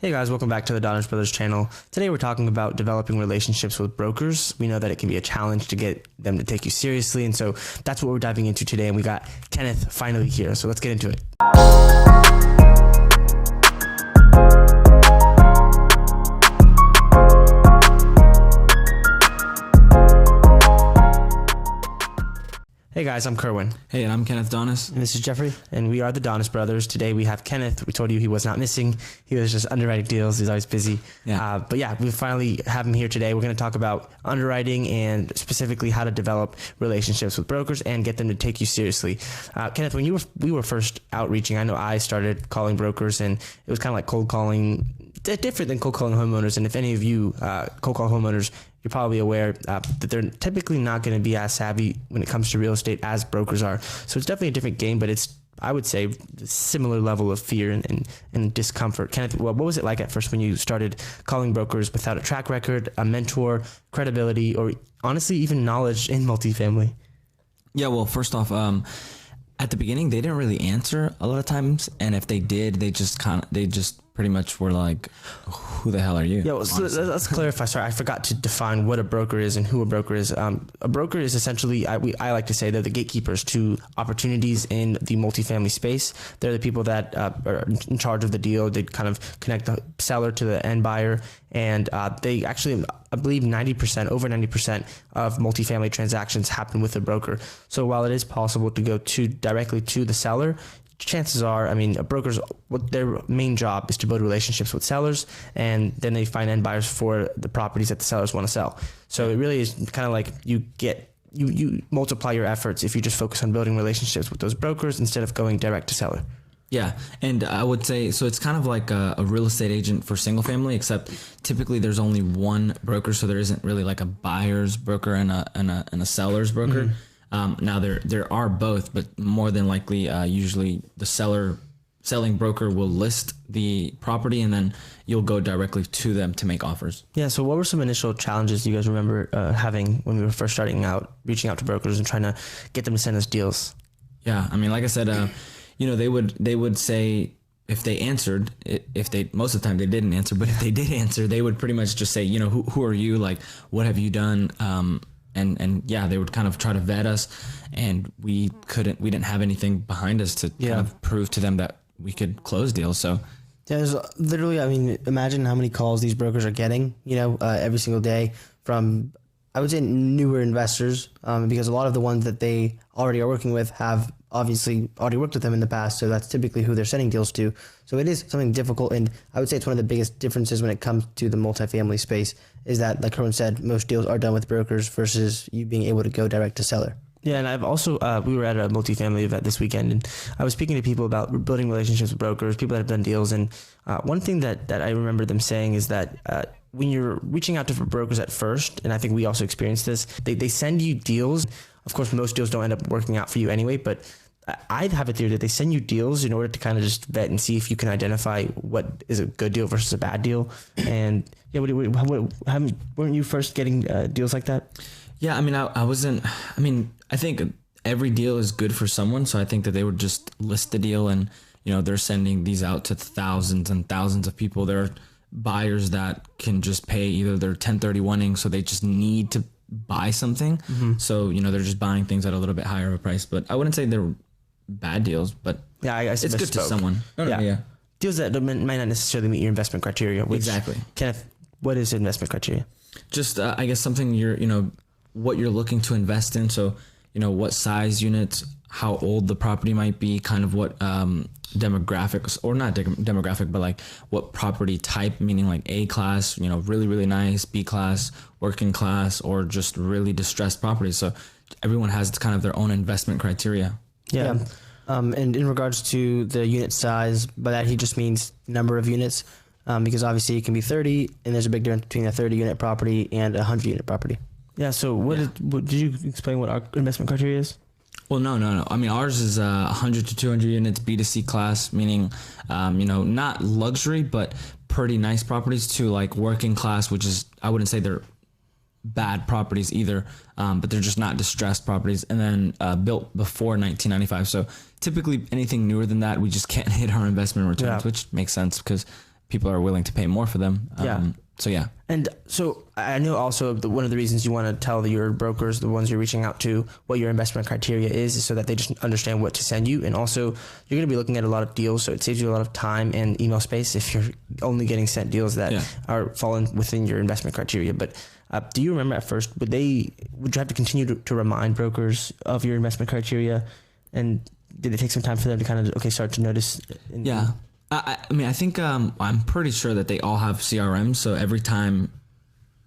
Hey guys, welcome back to the Donners Brothers channel. Today we're talking about developing relationships with brokers. We know that it can be a challenge to get them to take you seriously, and so that's what we're diving into today, and we got Kenneth finally here, so let's get into it. Hey guys, I'm Kerwin. Hey, and I'm Kenneth Donis. And this is Jeffrey. And we are the Donis Brothers. Today we have Kenneth. We told you he was not missing. He was just underwriting deals. He's always busy. Yeah. But yeah, we finally have him here today. We're going to talk about underwriting and specifically how to develop relationships with brokers and get them to take you seriously. Kenneth, when we were first outreaching, I know I started calling brokers, and it was kind of like cold calling, different than cold calling homeowners. And if any of you cold call homeowners, you're probably aware that they're typically not going to be as savvy when it comes to real estate as brokers are. So it's definitely a different game, but it's, I would say, a similar level of fear and discomfort. Kenneth, what was it like at first when you started calling brokers without a track record, a mentor, credibility, or honestly even knowledge in multifamily? Yeah, well, first off, at the beginning, they didn't really answer a lot of times. And if they did, they just pretty much were like, who the hell are you? Yeah, well, so let's clarify. Sorry, I forgot to define what a broker is and who a broker is. A broker is essentially, I like to say, they're the gatekeepers to opportunities in the multifamily space. They're the people that are in charge of the deal. They kind of connect the seller to the end buyer. And they actually, I believe over 90% of multifamily transactions happen with a broker. So while it is possible to go directly to the seller, chances are, a broker's, what their main job is to build relationships with sellers, and then they find end buyers for the properties that the sellers want to sell. So it really is kind of like you multiply your efforts if you just focus on building relationships with those brokers instead of going direct to seller. Yeah, and I would say, so it's kind of like a real estate agent for single family, except typically there's only one broker, so there isn't really like a buyer's broker and a seller's broker. Mm-hmm. Now there are both, but more than likely, usually the selling broker will list the property, and then you'll go directly to them to make offers. Yeah. So what were some initial challenges you guys remember having when we were first starting out, reaching out to brokers and trying to get them to send us deals? Yeah. Like I said, they would say, if they answered, most of the time they didn't answer, but if they did answer, they would pretty much just say, who are you? Like, what have you done? And yeah, they would kind of try to vet us, and we didn't have anything behind us to kind of prove to them that we could close deals. So yeah, there's literally, imagine how many calls these brokers are getting, every single day from, I would say, newer investors, because a lot of the ones that they already are working with have obviously already worked with them in the past. So that's typically who they're sending deals to. So it is something difficult. And I would say it's one of the biggest differences when it comes to the multifamily space is that, like Kerwin said, most deals are done with brokers versus you being able to go direct to seller. Yeah, and I've also, we were at a multifamily event this weekend, and I was speaking to people about building relationships with brokers, people that have done deals. And one thing that I remember them saying is that when you're reaching out to brokers at first, and I think we also experienced this, they send you deals. Of course, most deals don't end up working out for you anyway, but I have a theory that they send you deals in order to kind of just vet and see if you can identify what is a good deal versus a bad deal. And yeah, weren't you first getting deals like that? Yeah, I wasn't. I think every deal is good for someone, so I think that they would just list the deal, and they're sending these out to thousands and thousands of people. There are buyers that can just pay either their 1031ing, so they just need to buy something. Mm-hmm. So they're just buying things at a little bit higher of a price. But I wouldn't say they're bad deals, but yeah, I it's good to someone. Yeah. Deals that might not necessarily meet your investment criteria. Exactly. Kenneth, what is investment criteria? Just I guess something what you're looking to invest in. So what size units, how old the property might be, kind of what demographics, or not demographic, but like what property type, meaning like A class, really, really nice, B class, working class, or just really distressed properties. So everyone has kind of their own investment criteria. Yeah. And in regards to the unit size, by that he just means number of units, because obviously it can be 30, and there's a big difference between a 30 unit property and a 100 unit property. Yeah. So did you explain what our investment criteria is? Well, no. Ours is 100 to 200 units, B to C class, meaning, not luxury, but pretty nice properties, to like working class, which is, I wouldn't say they're bad properties either, but they're just not distressed properties, and then built before 1995. So typically anything newer than that, we just can't hit our investment returns, which makes sense because people are willing to pay more for them. So yeah. And so I know also one of the reasons you want to tell your brokers, the ones you're reaching out to, what your investment criteria is so that they just understand what to send you. And also you're going to be looking at a lot of deals. So it saves you a lot of time and email space if you're only getting sent deals that are falling within your investment criteria. But do you remember at first, would you have to continue to remind brokers of your investment criteria? And did it take some time for them to kind of, start to notice? I mean, I think I'm pretty sure that they all have CRMs. So every time,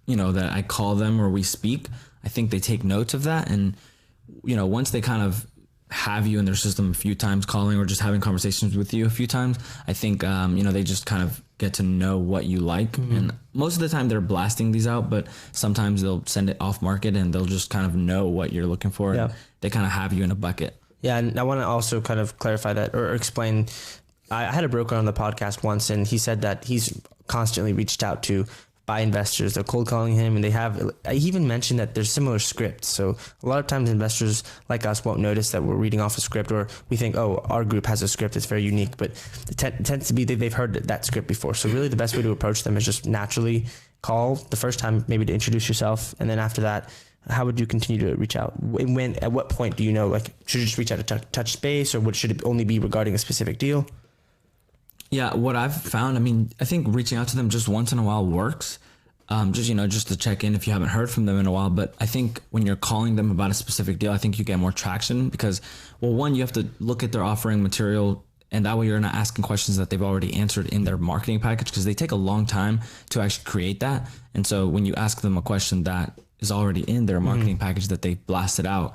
that I call them or we speak, I think they take notes of that. And, once they kind of have you in their system a few times calling or just having conversations with you a few times, I think, they just kind of get to know what you like. And most of the time they're blasting these out, but sometimes they'll send it off market and they'll just kind of know what you're looking for. Yeah. And they kind of have you in a bucket. Yeah. And I want to also kind of clarify that or explain. I had a broker on the podcast once, and he said that he's constantly reached out to by investors. They're cold calling him, and he even mentioned that there's similar scripts. So a lot of times investors like us won't notice that we're reading off a script, or we think, our group has a script that's very unique, but it tends to be they've heard that script before. So really the best way to approach them is just naturally call the first time, maybe to introduce yourself. And then after that, how would you continue to reach out? At what point do you know, should you just reach out to touch base, or should it only be regarding a specific deal? Yeah, what I've found, I think reaching out to them just once in a while works. Just to check in if you haven't heard from them in a while. But I think when you're calling them about a specific deal, I think you get more traction because, well, one, you have to look at their offering material, and that way you're not asking questions that they've already answered in their marketing package, because they take a long time to actually create that. And so when you ask them a question that is already in their marketing package that they blasted out,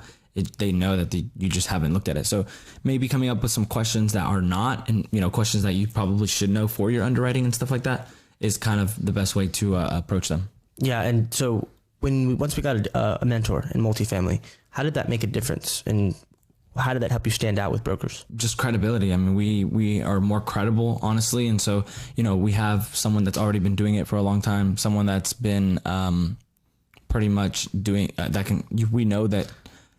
they know that you just haven't looked at it. So maybe coming up with some questions that are not, and questions that you probably should know for your underwriting and stuff like that is kind of the best way to approach them. Yeah. And so once we got a mentor in multifamily, how did that make a difference? And how did that help you stand out with brokers? Just credibility. We are more credible, honestly. And so, we have someone that's already been doing it for a long time, someone that's been pretty much doing we know that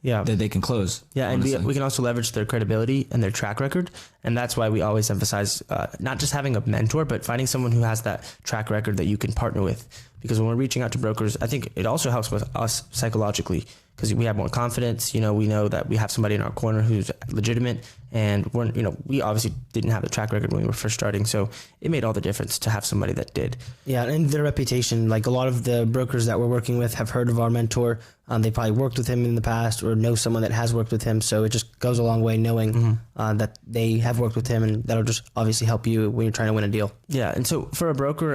they can close. Yeah, honestly. And we can also leverage their credibility and their track record. And that's why we always emphasize not just having a mentor, but finding someone who has that track record that you can partner with. Because when we're reaching out to brokers, I think it also helps with us psychologically, because we have more confidence. We know that we have somebody in our corner who's legitimate, and we obviously didn't have the track record when we were first starting. So it made all the difference to have somebody that did. Yeah, and their reputation, like a lot of the brokers that we're working with have heard of our mentor. They probably worked with him in the past or know someone that has worked with him. So it just goes a long way knowing that they have worked with him, and that'll just obviously help you when you're trying to win a deal. Yeah, and so for a broker,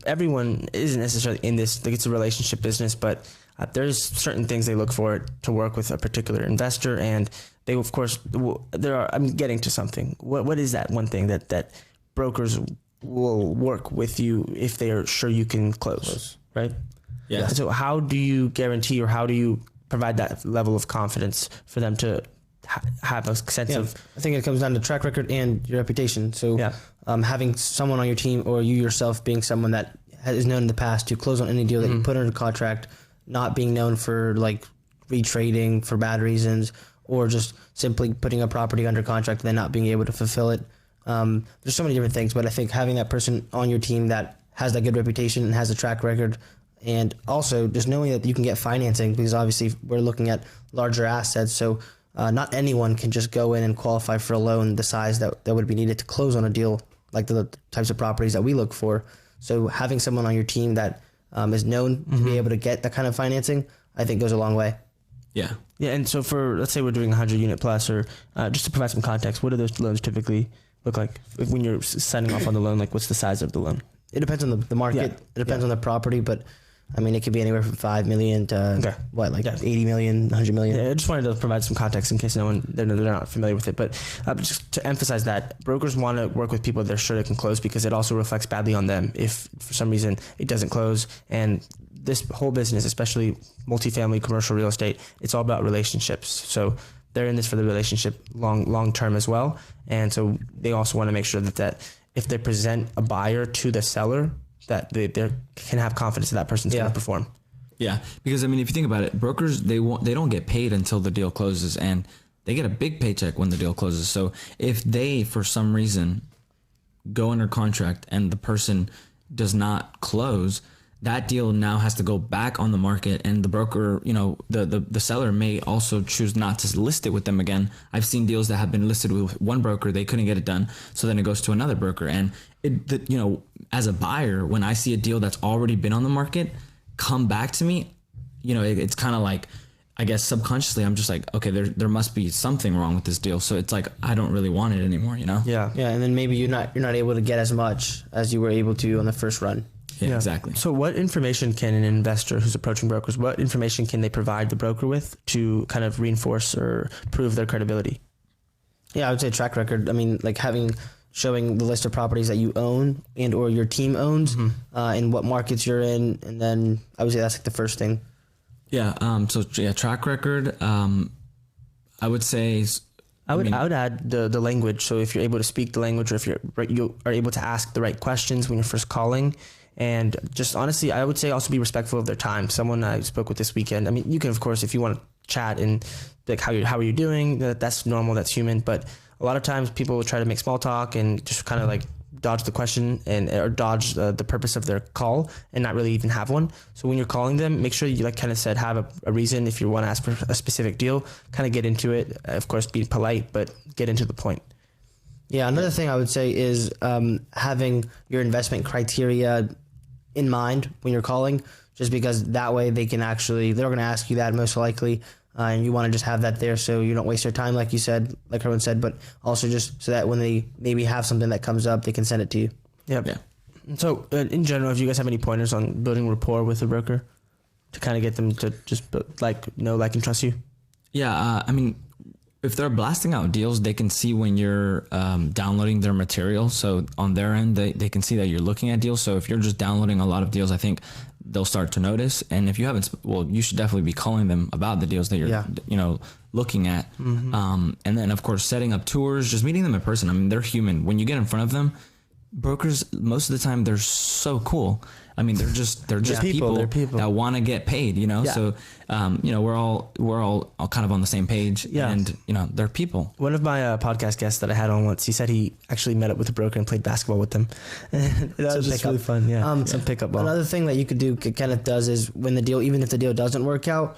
everyone isn't necessarily in this, like it's a relationship business, but there's certain things they look for to work with a particular investor, and they, of course, I'm getting to something. What is that one thing that brokers will work with you if they are sure you can close, right? Yeah. So how do you guarantee, or how do you provide that level of confidence for them to have a sense of? I think it comes down to track record and your reputation. So having someone on your team, or you yourself being someone that is known in the past to close on any deal that you put under contract, not being known for retrading for bad reasons, or just simply putting a property under contract and then not being able to fulfill it. There's so many different things, but I think having that person on your team that has that good reputation and has a track record, and also just knowing that you can get financing, because obviously we're looking at larger assets. So not anyone can just go in and qualify for a loan the size that would be needed to close on a deal, like the types of properties that we look for. So having someone on your team that is known to be able to get that kind of financing, I think goes a long way. Yeah. Yeah. And so let's say we're doing 100 unit plus, or just to provide some context, what do those loans typically look like when you're signing off on the loan? What's the size of the loan? It depends on the market. Yeah. It depends on the property, but it could be anywhere from 5 million to 80 million, 100 million. Yeah, I just wanted to provide some context in case they're not familiar with it. But just to emphasize that brokers want to work with people they're sure they can close, because it also reflects badly on them if for some reason it doesn't close. And this whole business, especially multifamily commercial real estate, it's all about relationships. So they're in this for the relationship long term as well. And so they also want to make sure that if they present a buyer to the seller, that they can have confidence that person's going to perform. Yeah, because if you think about it, brokers, they don't get paid until the deal closes, and they get a big paycheck when the deal closes. So if they, for some reason, go under contract and the person does not close, that deal now has to go back on the market, and the broker, the seller may also choose not to list it with them again. I've seen deals that have been listed with one broker, they couldn't get it done, so then it goes to another broker. And as a buyer, when I see a deal that's already been on the market come back to me, it's kind of like, I guess subconsciously I'm just like, okay, there must be something wrong with this deal. So it's like, I don't really want it anymore, Yeah. And then maybe you're not able to get as much as you were able to on the first run. Yeah, exactly. So what information can an investor who's approaching brokers, what information can they provide the broker with to kind of reinforce or prove their credibility? Yeah, I would say track record. I mean, like showing the list of properties that you own and or your team owns, and what markets you're in. And then I would say that's like the first thing. Yeah. Track record. I would say I would add the language. So if you're able to speak the language, or if you are able to ask the right questions when you're first calling. And just honestly, I would say also be respectful of their time. Someone I spoke with this weekend, I mean, you can, of course, if you want to chat and like, how are you doing? That's normal. That's human. But a lot of times people will try to make small talk and just kind of like dodge the question or dodge the purpose of their call and not really even have one. So when you're calling them, make sure you, like kind of said, have a reason. If you want to ask for a specific deal, kind of get into it. Of course, be polite, but get into the point. Yeah. Another thing I would say is having your investment criteria in mind when you're calling, just because that way they're going to ask you that most likely. And you want to just have that there so you don't waste your time, like you said, like Herman said, but also just so that when they maybe have something that comes up, they can send it to you. Yep. Yeah. So in general, if you guys have any pointers on building rapport with a broker to kind of get them to just like and trust you? Yeah. I mean, if they're blasting out deals, they can see when you're downloading their material. So on their end, they can see that you're looking at deals. So if you're just downloading a lot of deals, I think they'll start to notice. And if you haven't, you should definitely be calling them about the deals that you're, looking at. Mm-hmm. And then of course, setting up tours, just meeting them in person. I mean, they're human. When you get in front of them, brokers, most of the time, they're so cool. I mean, they're just people that want to get paid, Yeah. So, we're all kind of on the same page, and they're people. One of my podcast guests that I had on once, he said he actually met up with a broker and played basketball with them. That was just really fun. Yeah. Some pickup ball. Another thing that you could do, Kenneth does, is when even if the deal doesn't work out,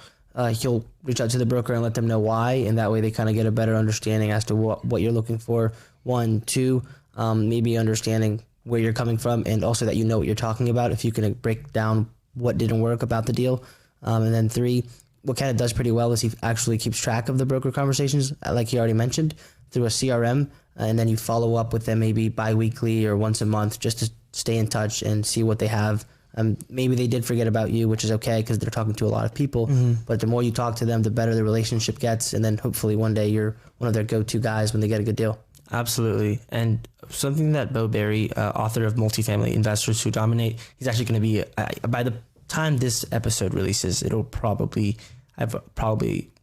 he'll reach out to the broker and let them know why, and that way they kind of get a better understanding as to what you're looking for. 1, 2, maybe understanding where you're coming from, and also that you know what you're talking about if you can break down what didn't work about the deal. And then 3, what kind of does pretty well is he actually keeps track of the broker conversations, like he already mentioned, through a CRM, and then you follow up with them maybe bi-weekly or once a month just to stay in touch and see what they have. Maybe they did forget about you, which is okay because they're talking to a lot of people, but the more you talk to them, the better the relationship gets, and then hopefully one day you're one of their go-to guys when they get a good deal. Absolutely. And something that Bo Berry, author of Multifamily Investors Who Dominate, he's actually going to be, by the time this episode releases, I probably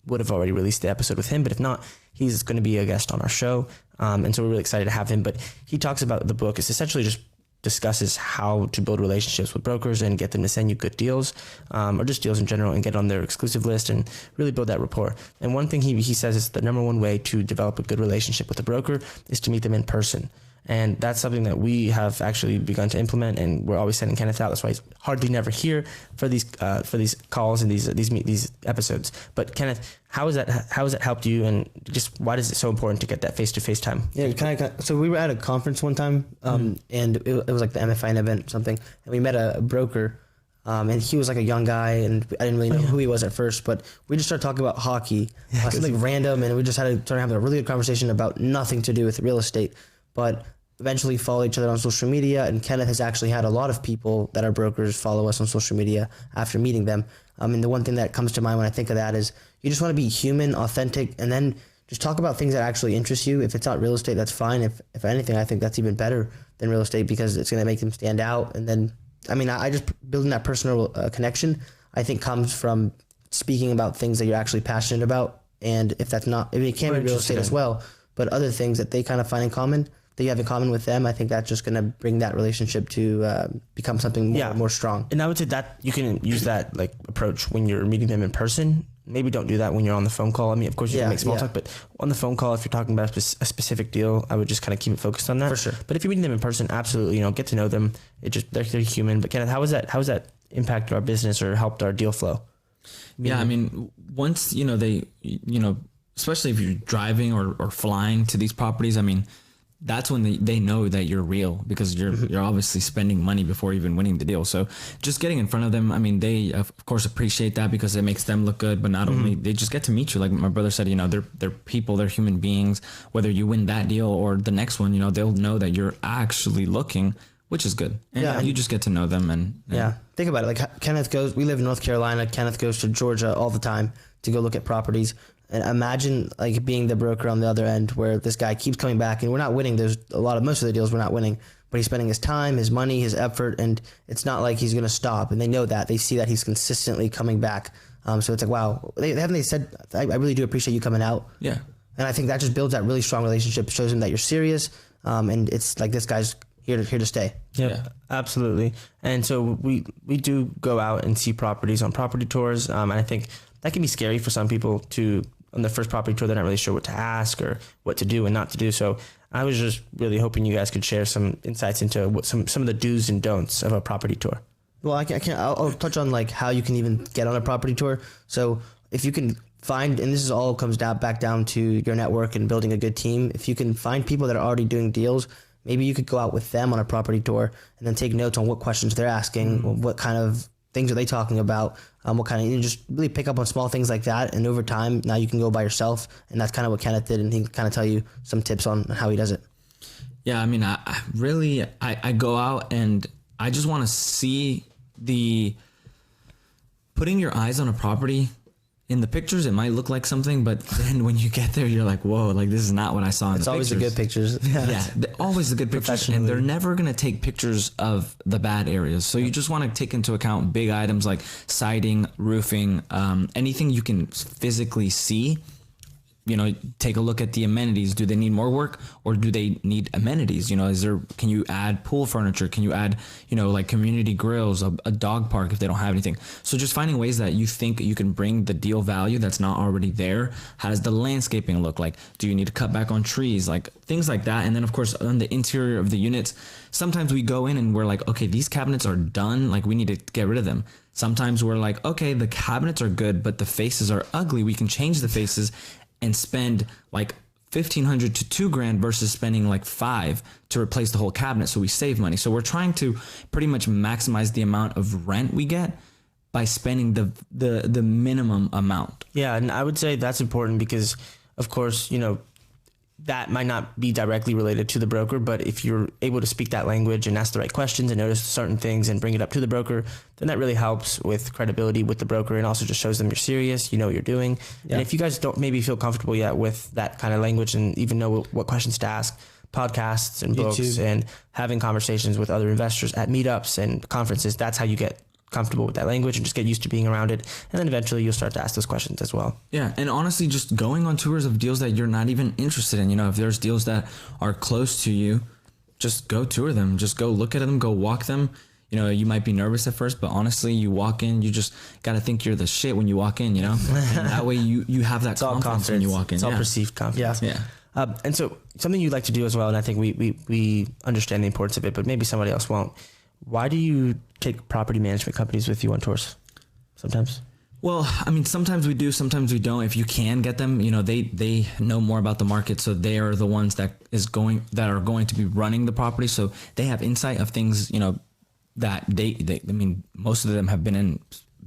would have already released the episode with him, but if not, he's going to be a guest on our show. And so we're really excited to have him, but he talks about the book. It's essentially just discusses how to build relationships with brokers and get them to send you good deals, or just deals in general, and get on their exclusive list and really build that rapport. And one thing he says is the number one way to develop a good relationship with a broker is to meet them in person. And that's something that we have actually begun to implement, and we're always sending Kenneth out. That's why he's hardly never here for these calls and these episodes. But Kenneth, how has that helped you, and just why is it so important to get that face-to-face time? Yeah, so we were at a conference one time, and it was like the MFI event or something, and we met a broker, and he was like a young guy, and I didn't really know who he was at first, but we just started talking about hockey, something random, and we just started having a really good conversation about nothing to do with real estate, but eventually follow each other on social media, and Kenneth has actually had a lot of people that are brokers follow us on social media after meeting them. And the one thing that comes to mind when I think of that is you just want to be human, authentic, and then just talk about things that actually interest you. If it's not real estate, that's fine. If anything, I think that's even better than real estate because it's going to make them stand out. And then, I just building that personal connection, I think comes from speaking about things that you're actually passionate about. And if that's not, it can be real estate as well, but other things that they kind of find in common, that you have in common with them, I think that's just going to bring that relationship to become something more strong. And I would say that you can use that like approach when you're meeting them in person. maybe don't do that when you're on the phone call. I mean, of course you can make small yeah. talk, but on the phone call, if you're talking about a specific deal, I would just kind of keep it focused on that. For sure. But if you're meeting them in person, absolutely, get to know them. They're they're human. But Kenneth, how has that impacted our business or helped our deal flow? Yeah, I mean, once, they, especially if you're driving or flying to these properties, I mean, that's when they know that you're real, because you're obviously spending money before even winning the deal. So just getting in front of them, I mean, they of course appreciate that because it makes them look good, but not only, they just get to meet you. Like my brother said, they're people, they're human beings. Whether you win that deal or the next one, they'll know that you're actually looking, which is good. And you just get to know them. And think about it. Like Kenneth we live in North Carolina. Kenneth goes to Georgia all the time to go look at properties. And imagine like being the broker on the other end, where this guy keeps coming back, and we're not winning. There's most of the deals we're not winning, but he's spending his time, his money, his effort, and it's not like he's going to stop. And they know that. They see that he's consistently coming back. So it's like, wow, they said, I really do appreciate you coming out. Yeah. And I think that just builds that really strong relationship, shows him that you're serious. And it's like, this guy's here to stay. Yeah, absolutely. And so we do go out and see properties on property tours. And I think that can be scary for some people on the first property tour. They're not really sure what to ask or what to do and not to do. So I was just really hoping you guys could share some insights into what some of the do's and don'ts of a property tour. Well, I'll touch on like how you can even get on a property tour. So if you can find, and this is all comes back down to your network and building a good team. If you can find people that are already doing deals, maybe you could go out with them on a property tour and then take notes on what questions they're asking, what kind of things are they talking about, what kind of, just really pick up on small things like that. And over time, now you can go by yourself. And that's kind of what Kenneth did. And he can kind of tell you some tips on how he does it. Yeah, I mean, I go out and I just want to see putting your eyes on a property. In the pictures, it might look like something, but then when you get there, you're like, whoa, like this is not what I saw in the pictures. It's always the good pictures. Yeah, always the good pictures. And they're never going to take pictures of the bad areas. So you just want to take into account big items like siding, roofing, anything you can physically see. Take a look at the amenities. Do they need more work or do they need amenities? Can you add pool furniture? Can you add, like community grills, a dog park if they don't have anything? So just finding ways that you think you can bring the deal value that's not already there. How does the landscaping look like? Do you need to cut back on trees? Like things like that. And then of course on the interior of the units, sometimes we go in and we're like, okay, these cabinets are done. Like we need to get rid of them. Sometimes we're like, okay, the cabinets are good, but the faces are ugly. We can change the faces and spend like $1,500 to $2,000 versus spending like $5,000 to replace the whole cabinet. So we save money. So we're trying to pretty much maximize the amount of rent we get by spending the minimum amount. Yeah, and I would say that's important because, of course, that might not be directly related to the broker, but if you're able to speak that language and ask the right questions and notice certain things and bring it up to the broker, then that really helps with credibility with the broker and also just shows them you're serious, you know what you're doing. Yeah. And if you guys don't maybe feel comfortable yet with that kind of language and even know what questions to ask, podcasts and books YouTube. And having conversations with other investors at meetups and conferences, that's how you get comfortable with that language and just get used to being around it. And then eventually you'll start to ask those questions as well. Yeah. And honestly, just going on tours of deals that you're not even interested in, if there's deals that are close to you, just go tour them, just go look at them, go walk them. You might be nervous at first, but honestly, you walk in, you just got to think you're the shit when you walk in, and that way you have that confidence when you walk in. It's all perceived confidence. Yeah. And so something you'd like to do as well, and I think we understand the importance of it, but maybe somebody else won't. Why do you take property management companies with you on tours sometimes? Well, I mean, sometimes we do, sometimes we don't. If you can get them, they know more about the market. So they are the ones that are going to be running the property. So they have insight of things, that I mean, most of them have been in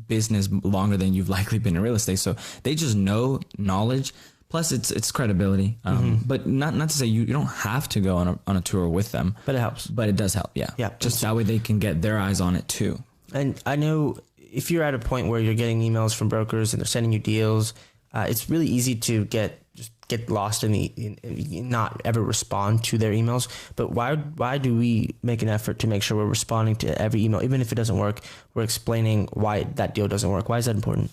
business longer than you've likely been in real estate. So they just know knowledge. Plus, it's credibility. But not to say you don't have to go on a tour with them. But it helps. But it does help, yeah. Yeah. Just that way they can get their eyes on it too. And I know if you're at a point where you're getting emails from brokers and they're sending you deals, it's really easy to get lost in not ever respond to their emails. But why do we make an effort to make sure we're responding to every email, even if it doesn't work? We're explaining why that deal doesn't work. Why is that important?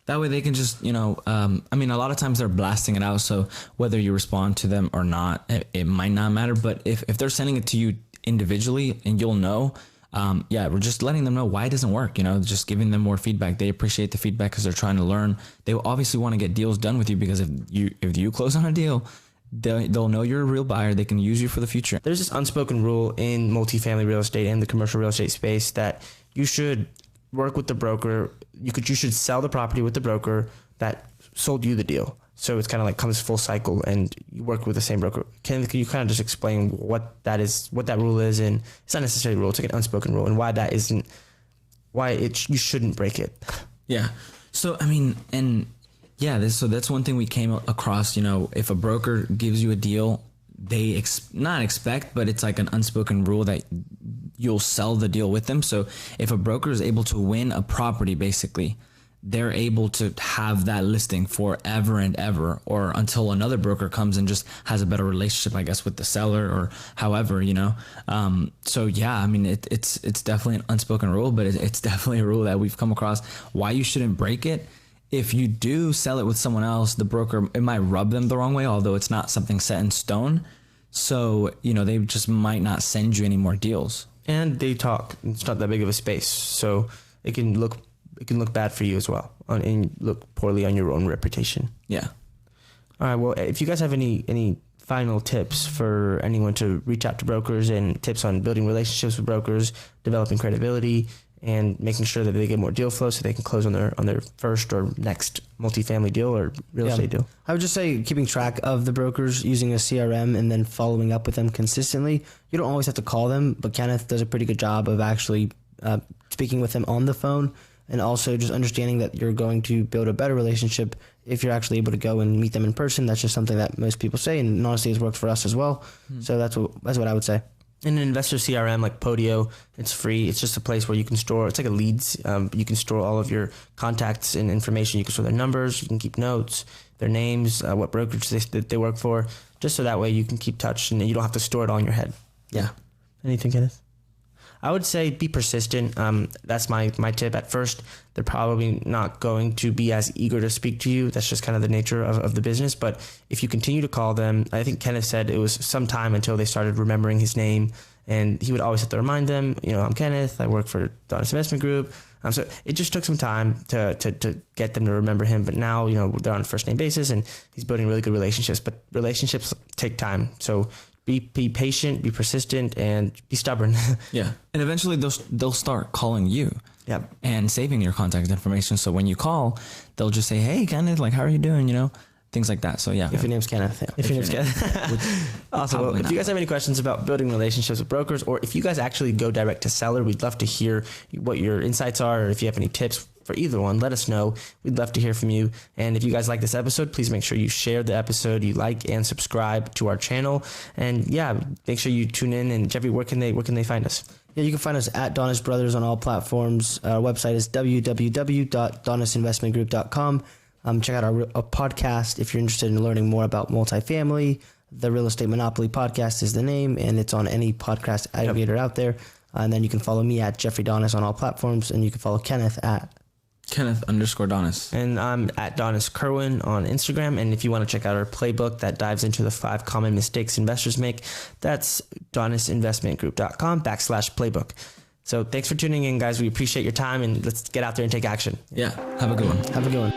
That way they can just, I mean, a lot of times they're blasting it out. So whether you respond to them or not, it might not matter. But if they're sending it to you individually and you'll know, we're just letting them know why it doesn't work, just giving them more feedback. They appreciate the feedback because they're trying to learn. They obviously want to get deals done with you, because if you close on a deal, they'll know you're a real buyer. They can use you for the future. There's this unspoken rule in multifamily real estate and the commercial real estate space that you should work with the broker. You should sell the property with the broker that sold you the deal. So it's kind of like comes full cycle, and you work with the same broker. Can you kind of just explain what that rule is? And it's not necessarily a rule, it's like an unspoken rule, and why you shouldn't break it. Yeah. So, so that's one thing we came across, if a broker gives you a deal, they not expect, but it's like an unspoken rule that you'll sell the deal with them. So if a broker is able to win a property, basically, they're able to have that listing forever and ever, or until another broker comes and just has a better relationship, I guess, with the seller, or however, it's definitely an unspoken rule, but it's definitely a rule that we've come across. Why you shouldn't break it: if you do sell it with someone else, the broker, it might rub them the wrong way, although it's not something set in stone. So, they just might not send you any more deals. And they talk. It's not that big of a space, so it can look bad for you as well, and look poorly on your own reputation. Yeah. All right. Well, if you guys have any final tips for anyone to reach out to brokers, and tips on building relationships with brokers, developing credibility, and making sure that they get more deal flow so they can close on their first or next multifamily deal or real estate deal. I would just say keeping track of the brokers, using a CRM, and then following up with them consistently. You don't always have to call them, but Kenneth does a pretty good job of actually speaking with them on the phone, and also just understanding that you're going to build a better relationship if you're actually able to go and meet them in person. That's just something that most people say, and honestly has worked for us as well. So that's what I would say. In an investor CRM like Podio, it's free. It's just a place where you can store, it's like a leads. You can store all of your contacts and information. You can store their numbers. You can keep notes, their names, what brokerage they work for, just so that way you can keep touch and you don't have to store it all in your head. Yeah. Anything, Kenneth? I would say be persistent. That's my tip. At first, they're probably not going to be as eager to speak to you. That's just kind of the nature of the business. But if you continue to call them, I think Kenneth said it was some time until they started remembering his name. And he would always have to remind them, I'm Kenneth. I work for Donis Investment Group. So it just took some time to get them to remember him. But now, they're on a first name basis, and he's building really good relationships. But relationships take time. So be patient, be persistent, and be stubborn. Yeah. And eventually they'll start calling you. Yeah. And saving your contact information. So when you call, they'll just say, "Hey, Kenneth, how are you doing?" Things like that. So yeah. If your name's Kenneth. Yeah. If your name's Kenneth. Awesome. Well, if you guys have any questions about building relationships with brokers, or if you guys actually go direct to seller, we'd love to hear what your insights are, or if you have any tips for either one, let us know. We'd love to hear from you. And if you guys like this episode, please make sure you share the episode, you like and subscribe to our channel. And make sure you tune in. And Jeffrey, where can they find us? Yeah, you can find us at Donis Brothers on all platforms. Our website is www.donisinvestmentgroup.com. Check out our podcast if you're interested in learning more about multifamily. The Real Estate Monopoly Podcast is the name, and it's on any podcast aggregator out there. And then you can follow me at Jeffrey Donis on all platforms, and you can follow Kenneth at Kenneth_Donis. And I'm at Donis Kerwin on Instagram. And if you want to check out our playbook that dives into the 5 common mistakes investors make, that's donisinvestmentgroup.com/playbook. So thanks for tuning in, guys. We appreciate your time, and let's get out there and take action. Yeah. Have a good one. Have a good one.